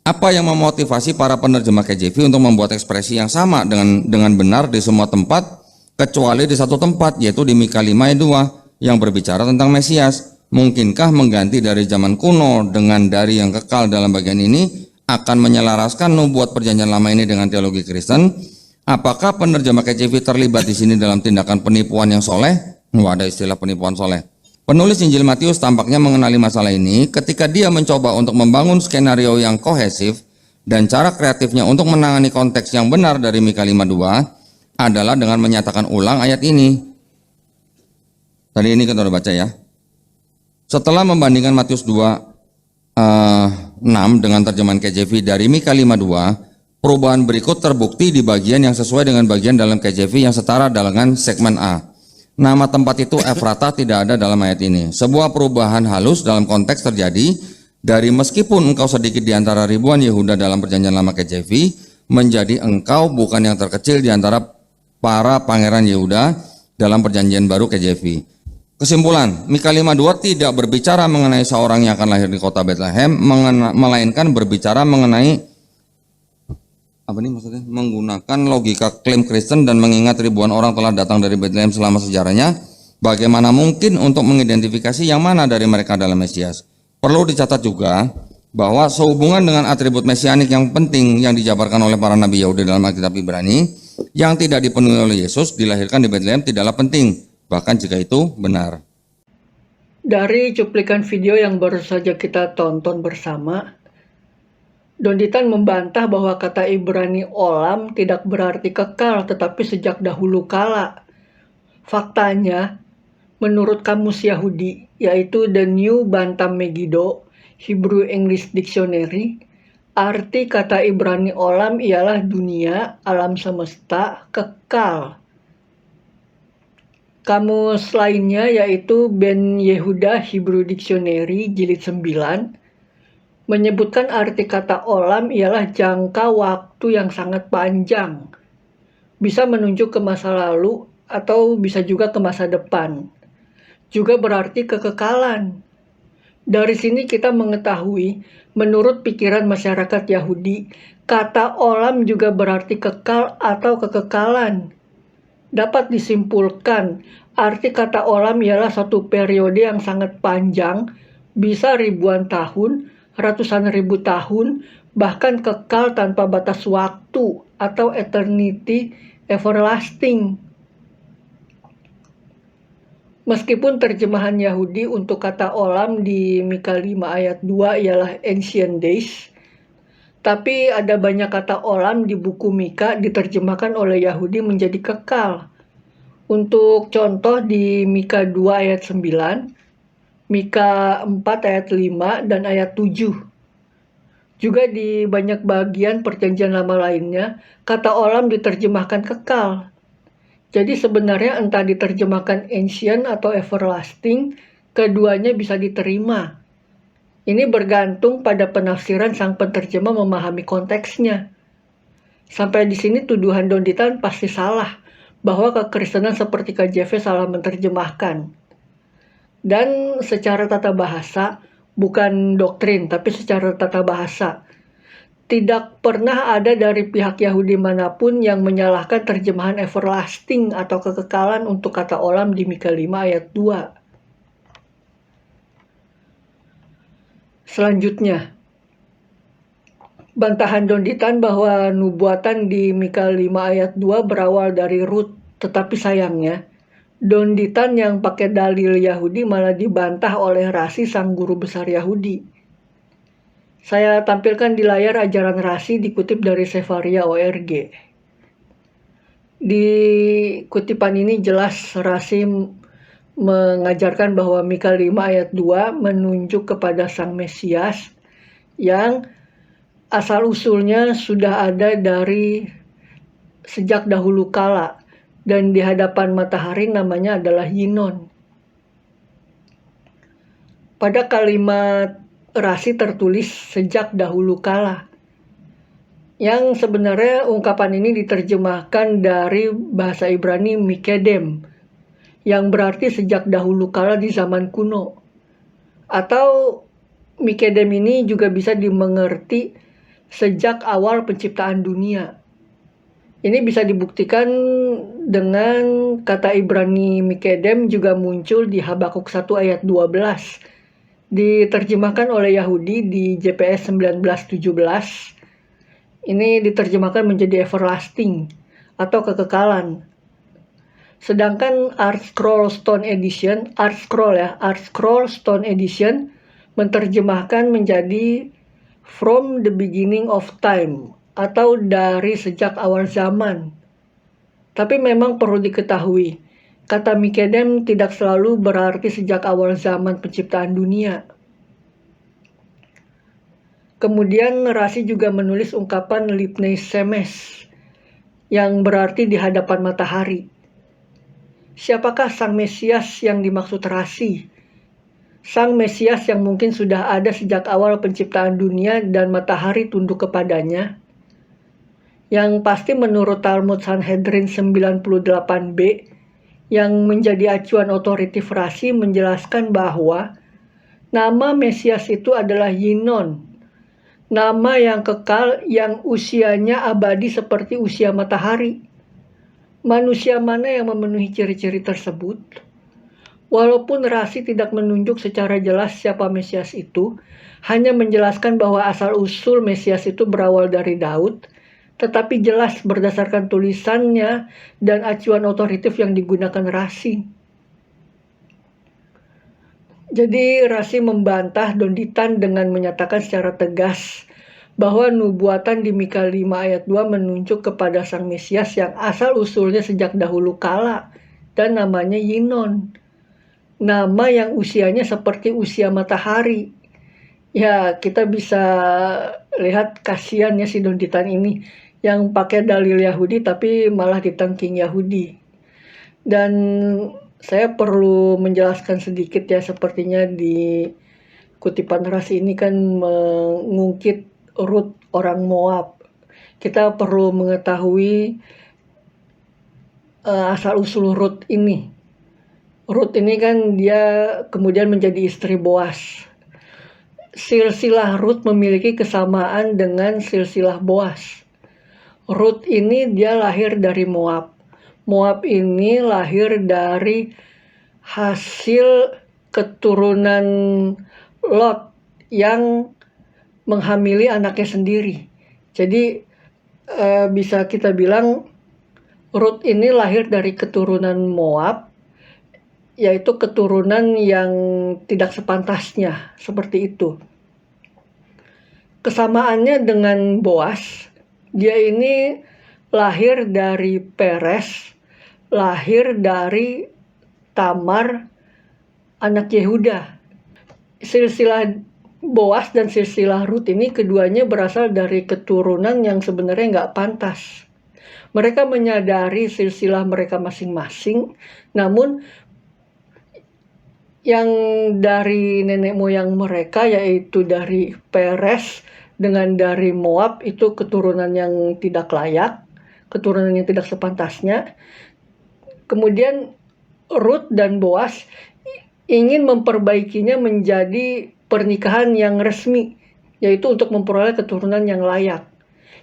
Apa yang memotivasi para penerjemah KJV untuk membuat ekspresi yang sama dengan benar di semua tempat kecuali di satu tempat, yaitu di Mika 5 ayat 2 yang berbicara tentang Mesias? Mungkinkah mengganti dari zaman kuno dengan dari yang kekal dalam bagian ini akan menyelaraskan nubuat perjanjian lama ini dengan teologi Kristen? Apakah penerjemah KJV terlibat di sini dalam tindakan penipuan yang soleh? Ada istilah penipuan soleh. Penulis Injil Matius tampaknya mengenali masalah ini ketika dia mencoba untuk membangun skenario yang kohesif, dan cara kreatifnya untuk menangani konteks yang benar dari Mika 5:2 adalah dengan menyatakan ulang ayat ini. Tadi ini kita udah baca ya. Setelah membandingkan Matius 2:6 dengan terjemahan KJV dari Mika 5:2, perubahan berikut terbukti di bagian yang sesuai dengan bagian dalam KJV yang setara dengan segmen A. Nama tempat itu Efrata tidak ada dalam ayat ini. Sebuah perubahan halus dalam konteks terjadi dari meskipun engkau sedikit di antara ribuan Yehuda dalam perjanjian lama KJV menjadi engkau bukan yang terkecil di antara para pangeran Yehuda dalam perjanjian baru KJV. Kesimpulan, Mika 5:2 tidak berbicara mengenai seorang yang akan lahir di kota Bethlehem, melainkan berbicara mengenai menggunakan logika klaim Kristen dan mengingat ribuan orang telah datang dari Bethlehem selama sejarahnya. Bagaimana mungkin untuk mengidentifikasi yang mana dari mereka adalah Mesias? Perlu dicatat juga bahwa sehubungan dengan atribut mesianik yang penting yang dijabarkan oleh para nabi Yahudi dalam Alkitab Ibrani yang tidak dipenuhi oleh Yesus dilahirkan di Bethlehem tidaklah penting, bahkan jika itu benar. Dari cuplikan video yang baru saja kita tonton bersama, Don Ditan membantah bahwa kata Ibrani olam tidak berarti kekal, tetapi sejak dahulu kala. Faktanya, menurut Kamus Yahudi, yaitu The New Bantam Megiddo, Hebrew English Dictionary, arti kata Ibrani olam ialah dunia, alam semesta, kekal. Kamus lainnya yaitu Ben Yehuda Hebrew Dictionary Jilid 9, menyebutkan arti kata olam ialah jangka waktu yang sangat panjang. Bisa menunjuk ke masa lalu atau bisa juga ke masa depan. Juga berarti kekekalan. Dari sini kita mengetahui, menurut pikiran masyarakat Yahudi, kata olam juga berarti kekal atau kekekalan. Dapat disimpulkan, arti kata olam ialah satu periode yang sangat panjang, bisa ribuan tahun, ratusan ribu tahun, bahkan kekal tanpa batas waktu atau eternity everlasting. Meskipun terjemahan Yahudi untuk kata olam di Mika 5 ayat 2 ialah ancient days, tapi ada banyak kata olam di buku Mika diterjemahkan oleh Yahudi menjadi kekal. Untuk contoh di Mika 2 ayat 9, Mika 4 ayat 5 dan ayat 7. Juga di banyak bagian perjanjian lama lainnya, kata olam diterjemahkan kekal. Jadi sebenarnya entah diterjemahkan ancient atau everlasting, keduanya bisa diterima. Ini bergantung pada penafsiran sang penerjemah memahami konteksnya. Sampai di sini tuduhan Don Ditan pasti salah, bahwa kekristenan seperti KJV salah menerjemahkan. Dan secara tata bahasa, bukan doktrin, tapi secara tata bahasa, tidak pernah ada dari pihak Yahudi manapun yang menyalahkan terjemahan everlasting atau kekekalan untuk kata olam di Mika 5 ayat 2. Selanjutnya, bantahan Don Ditan bahwa nubuatan di Mika 5 ayat 2 berawal dari Rut, tetapi sayangnya, Don Ditan yang pakai dalil Yahudi malah dibantah oleh Rasi, sang guru besar Yahudi. Saya tampilkan di layar ajaran Rasi dikutip dari Sefaria ORG. Di kutipan ini jelas Rasi mengajarkan bahwa Mika 5 ayat 2 menunjuk kepada sang Mesias yang asal-usulnya sudah ada dari sejak dahulu kala. Dan di hadapan matahari namanya adalah Yinon. Pada kalimat Rasi tertulis sejak dahulu kala. Yang sebenarnya ungkapan ini diterjemahkan dari bahasa Ibrani Mikedem, yang berarti sejak dahulu kala di zaman kuno. Atau Mikedem ini juga bisa dimengerti sejak awal penciptaan dunia. Ini bisa dibuktikan dengan kata Ibrani Mikedem juga muncul di Habakuk 1 ayat 12. Diterjemahkan oleh Yahudi di JPS 1917. Ini diterjemahkan menjadi everlasting atau kekekalan. Sedangkan Art Scroll Stone Edition menerjemahkan menjadi from the beginning of time atau dari sejak awal zaman. Tapi memang perlu diketahui, kata Mikedem tidak selalu berarti sejak awal zaman penciptaan dunia. Kemudian Rasi juga menulis ungkapan Lipnei Semes yang berarti di hadapan matahari. Siapakah Sang Mesias yang dimaksud Rasi? Sang Mesias yang mungkin sudah ada sejak awal penciptaan dunia dan matahari tunduk kepadanya? Yang pasti menurut Talmud Sanhedrin 98b yang menjadi acuan otoritif Rasi menjelaskan bahwa nama Mesias itu adalah Yinon, nama yang kekal yang usianya abadi seperti usia matahari. Manusia mana yang memenuhi ciri-ciri tersebut? Walaupun Rasi tidak menunjuk secara jelas siapa Mesias itu, hanya menjelaskan bahwa asal-usul Mesias itu berawal dari Daud, tetapi jelas berdasarkan tulisannya dan acuan otoritif yang digunakan Rasi. Jadi Rasi membantah Donditan dengan menyatakan secara tegas bahwa nubuatan di Mika 5 ayat 2 menunjuk kepada Sang Mesias yang asal-usulnya sejak dahulu kala dan namanya Yinon. Nama yang usianya seperti usia matahari. Ya, kita bisa lihat kasihan ya si Donditan ini yang pakai dalil Yahudi tapi malah ditengking Yahudi. Dan saya perlu menjelaskan sedikit ya, sepertinya di kutipan Rasi ini kan mengungkit Rut orang Moab. Kita perlu mengetahui asal-usul Rut ini. Rut ini kan dia kemudian menjadi istri Boas. Silsilah Rut memiliki kesamaan dengan silsilah Boas. Rut ini dia lahir dari Moab. Moab ini lahir dari hasil keturunan Lot yang menghamili anaknya sendiri. Jadi bisa kita bilang Rut ini lahir dari keturunan Moab, yaitu keturunan yang tidak sepantasnya, seperti itu. Kesamaannya dengan Boas, dia ini lahir dari Peres, lahir dari Tamar, anak Yehuda. Silsilah Boas dan silsilah Rut ini keduanya berasal dari keturunan yang sebenarnya nggak pantas. Mereka menyadari silsilah mereka masing-masing, namun yang dari nenek moyang mereka yaitu dari Peres dengan dari Moab itu keturunan yang tidak layak, keturunan yang tidak sepantasnya. Kemudian Rut dan Boas ingin memperbaikinya menjadi pernikahan yang resmi, yaitu untuk memperoleh keturunan yang layak.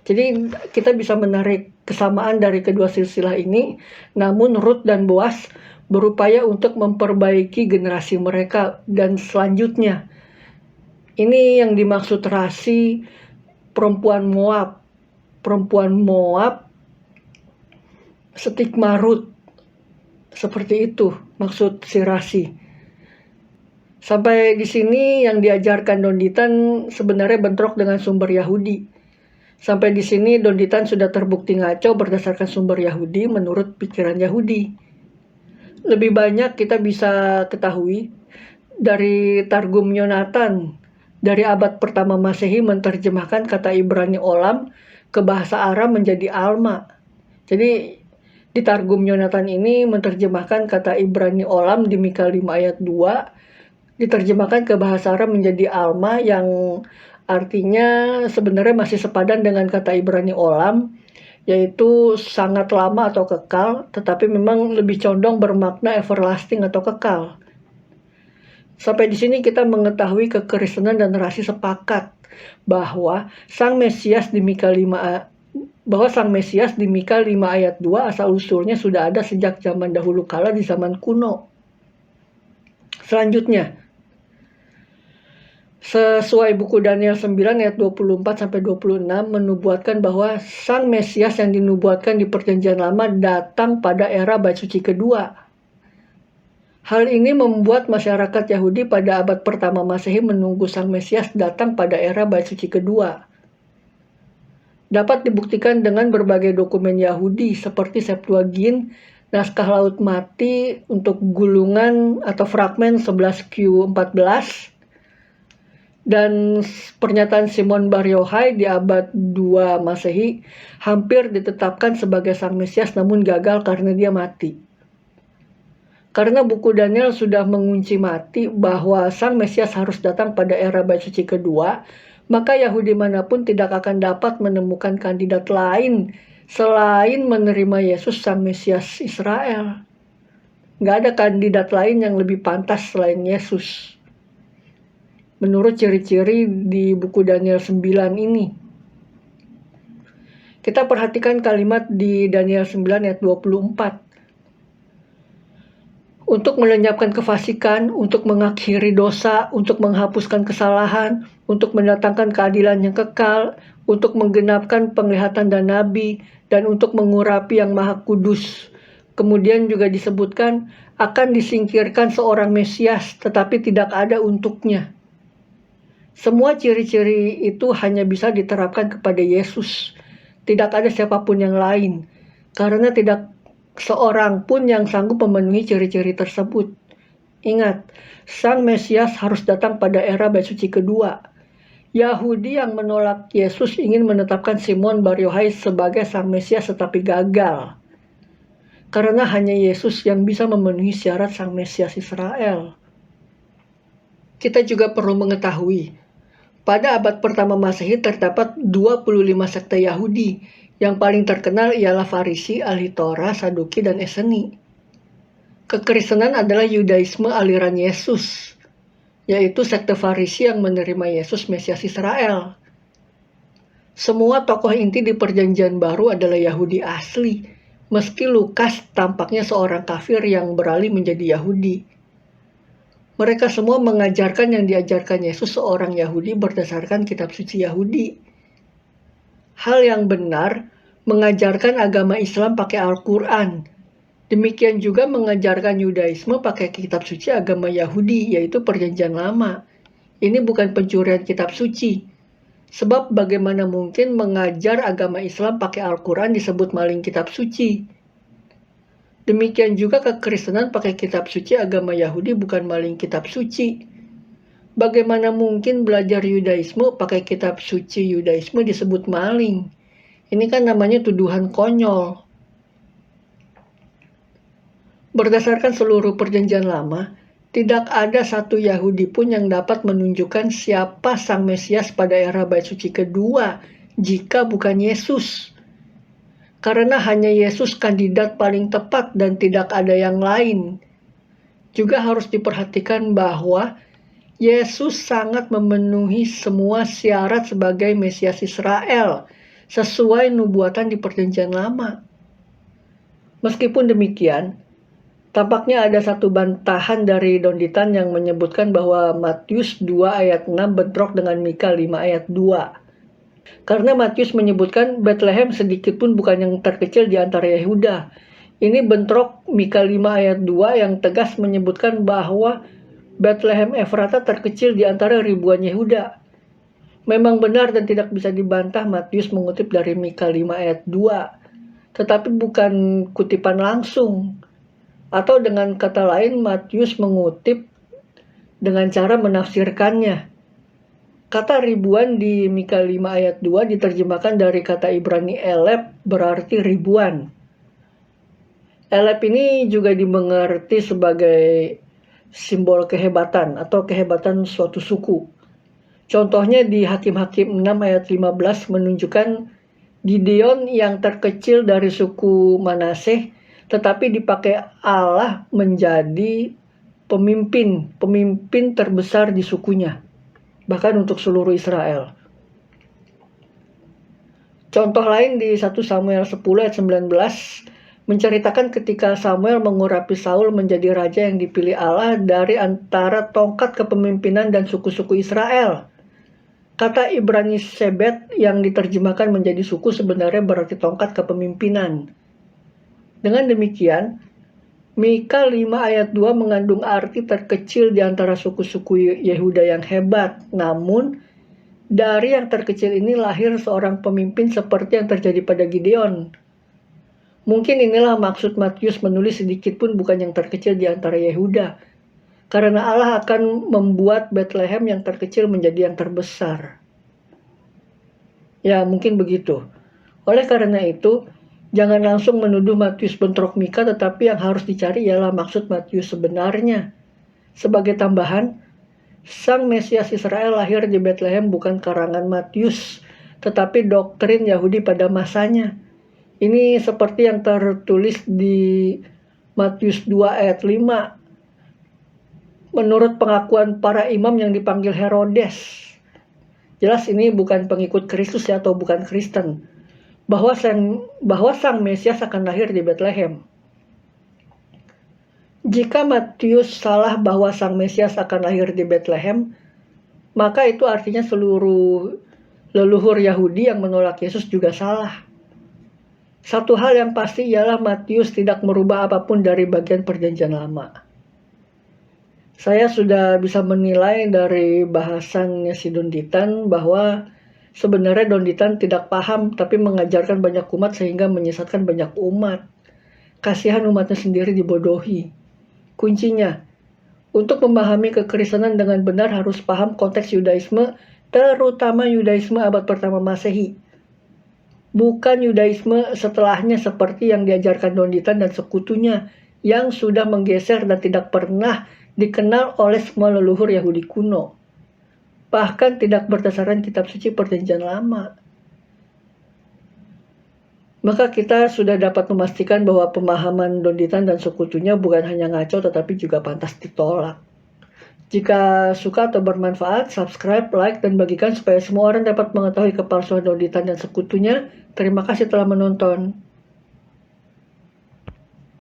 Jadi kita bisa menarik kesamaan dari kedua silsilah ini, namun Rut dan Boas berupaya untuk memperbaiki generasi mereka dan selanjutnya. Ini yang dimaksud Rasi perempuan Moab. Perempuan Moab stigma Rut. Seperti itu maksud si Rasi. Sampai di sini yang diajarkan Donditan sebenarnya bentrok dengan sumber Yahudi. Sampai di sini Donditan sudah terbukti ngaco berdasarkan sumber Yahudi menurut pikiran Yahudi. Lebih banyak kita bisa ketahui dari Targum Yonatan dari abad pertama Masehi menerjemahkan kata Ibrani Olam ke bahasa Aram menjadi Alma. Jadi di Targum Yonatan ini menerjemahkan kata Ibrani Olam di Mika 5 ayat 2 diterjemahkan ke bahasa Aram menjadi Alma yang artinya sebenarnya masih sepadan dengan kata Ibrani Olam, yaitu sangat lama atau kekal, tetapi memang lebih condong bermakna everlasting atau kekal. Sampai di sini kita mengetahui kekristenan dan narasi sepakat bahwa Sang Mesias di Mika 5 ayat 2 asal-usulnya sudah ada sejak zaman dahulu kala di zaman kuno. Selanjutnya, sesuai buku Daniel 9 ayat 24-26 menubuatkan bahwa Sang Mesias yang dinubuatkan di Perjanjian Lama datang pada era Bait Suci kedua. Hal ini membuat masyarakat Yahudi pada abad pertama Masehi menunggu Sang Mesias datang pada era Bait Suci kedua. Dapat dibuktikan dengan berbagai dokumen Yahudi seperti Septuagint, naskah Laut Mati untuk gulungan atau fragmen 11Q14, dan pernyataan Simon Bar Yochai di abad 2 Masehi hampir ditetapkan sebagai Sang Mesias namun gagal karena dia mati. Karena buku Daniel sudah mengunci mati bahwa Sang Mesias harus datang pada era Bait Suci kedua, maka Yahudi manapun tidak akan dapat menemukan kandidat lain selain menerima Yesus Sang Mesias Israel. Nggak ada kandidat lain yang lebih pantas selain Yesus. Menurut ciri-ciri di buku Daniel 9 ini. Kita perhatikan kalimat di Daniel 9 ayat 24. Untuk melenyapkan kefasikan, untuk mengakhiri dosa, untuk menghapuskan kesalahan, untuk mendatangkan keadilan yang kekal, untuk menggenapkan penglihatan dan nabi, dan untuk mengurapi yang maha kudus. Kemudian juga disebutkan akan disingkirkan seorang Mesias, tetapi tidak ada untuknya. Semua ciri-ciri itu hanya bisa diterapkan kepada Yesus. Tidak ada siapapun yang lain, karena tidak seorang pun yang sanggup memenuhi ciri-ciri tersebut. Ingat, Sang Mesias harus datang pada era Bait Suci kedua. Yahudi yang menolak Yesus ingin menetapkan Simon Bar Yochai sebagai Sang Mesias tetapi gagal. Karena hanya Yesus yang bisa memenuhi syarat Sang Mesias Israel. Kita juga perlu mengetahui, pada abad pertama Masehi terdapat 25 sekte Yahudi. Yang paling terkenal ialah Farisi, Ahli Torah, Saduki, dan Eseni. Kekristenan adalah Yudaisme aliran Yesus, yaitu sekte Farisi yang menerima Yesus Mesias Israel. Semua tokoh inti di Perjanjian Baru adalah Yahudi asli, meski Lukas tampaknya seorang kafir yang beralih menjadi Yahudi. Mereka semua mengajarkan yang diajarkan Yesus seorang Yahudi berdasarkan kitab suci Yahudi. Hal yang benar, mengajarkan agama Islam pakai Al-Quran. Demikian juga mengajarkan Yudaisme pakai kitab suci agama Yahudi, yaitu Perjanjian Lama. Ini bukan pencurian kitab suci. Sebab bagaimana mungkin mengajar agama Islam pakai Al-Quran disebut maling kitab suci. Demikian juga kekristenan pakai kitab suci agama Yahudi bukan maling kitab suci. Bagaimana mungkin belajar Yudaisme pakai kitab suci Yudaisme disebut maling? Ini kan namanya tuduhan konyol. Berdasarkan seluruh Perjanjian Lama, tidak ada satu Yahudi pun yang dapat menunjukkan siapa Sang Mesias pada era Bait Suci kedua jika bukan Yesus. Karena hanya Yesus kandidat paling tepat dan tidak ada yang lain. Juga harus diperhatikan bahwa Yesus sangat memenuhi semua syarat sebagai Mesias Israel sesuai nubuatan di Perjanjian Lama. Meskipun demikian, tampaknya ada satu bantahan dari Donditan yang menyebutkan bahwa Matius 2 ayat 6 bentrok dengan Mika 5 ayat 2. Karena Matius menyebutkan Bethlehem sedikit pun bukan yang terkecil di antara Yehuda. Ini bentrok Mika 5 ayat 2 yang tegas menyebutkan bahwa Bethlehem Efrata terkecil di antara ribuan Yehuda. Memang benar dan tidak bisa dibantah Matius mengutip dari Mika 5 ayat 2. Tetapi bukan kutipan langsung. Atau dengan kata lain Matius mengutip dengan cara menafsirkannya. Kata ribuan di Mika 5 ayat 2 diterjemahkan dari kata Ibrani elep berarti ribuan. Elep ini juga dimengerti sebagai simbol kehebatan atau kehebatan suatu suku. Contohnya di Hakim-Hakim 6 ayat 15 menunjukkan Gideon yang terkecil dari suku Manaseh tetapi dipakai Allah menjadi pemimpin terbesar di sukunya, bahkan untuk seluruh Israel. Contoh lain di 1 Samuel 10 ayat 19 menceritakan ketika Samuel mengurapi Saul menjadi raja yang dipilih Allah dari antara tongkat kepemimpinan dan suku-suku Israel. Kata Ibrani Sebet yang diterjemahkan menjadi suku sebenarnya berarti tongkat kepemimpinan. Dengan demikian, Mika 5 ayat 2 mengandung arti terkecil di antara suku-suku Yehuda yang hebat. Namun, dari yang terkecil ini lahir seorang pemimpin seperti yang terjadi pada Gideon. Mungkin inilah maksud Matius menulis sedikit pun bukan yang terkecil di antara Yehuda. Karena Allah akan membuat Bethlehem yang terkecil menjadi yang terbesar. Ya, mungkin begitu. Oleh karena itu, jangan langsung menuduh Matius bentrok Mika, tetapi yang harus dicari ialah maksud Matius sebenarnya. Sebagai tambahan, Sang Mesias Israel lahir di Bethlehem bukan karangan Matius, tetapi doktrin Yahudi pada masanya. Ini seperti yang tertulis di Matius 2 ayat 5. Menurut pengakuan para imam yang dipanggil Herodes. Jelas ini bukan pengikut Kristus ya, atau bukan Kristen. Bahwa Sang Mesias akan lahir di Bethlehem. Jika Matius salah bahwa Sang Mesias akan lahir di Bethlehem, maka itu artinya seluruh leluhur Yahudi yang menolak Yesus juga salah. Satu hal yang pasti ialah Matius tidak merubah apapun dari bagian perjanjian lama. Saya sudah bisa menilai dari bahasannya si Donditan bahwa sebenarnya Donditan tidak paham tapi mengajarkan banyak umat sehingga menyesatkan banyak umat. Kasihan umatnya sendiri dibodohi. Kuncinya, untuk memahami kekristenan dengan benar harus paham konteks Yudaisme, terutama Yudaisme abad pertama Masehi. Bukan Yudaisme setelahnya seperti yang diajarkan Donditan dan sekutunya yang sudah menggeser dan tidak pernah dikenal oleh semua leluhur Yahudi kuno. Bahkan tidak berdasarkan kitab suci perjanjian lama. Maka kita sudah dapat memastikan bahwa pemahaman Donditan dan sekutunya bukan hanya ngaco tetapi juga pantas ditolak. Jika suka atau bermanfaat, subscribe, like, dan bagikan supaya semua orang dapat mengetahui kepalsuan Donditan dan sekutunya. Terima kasih telah menonton.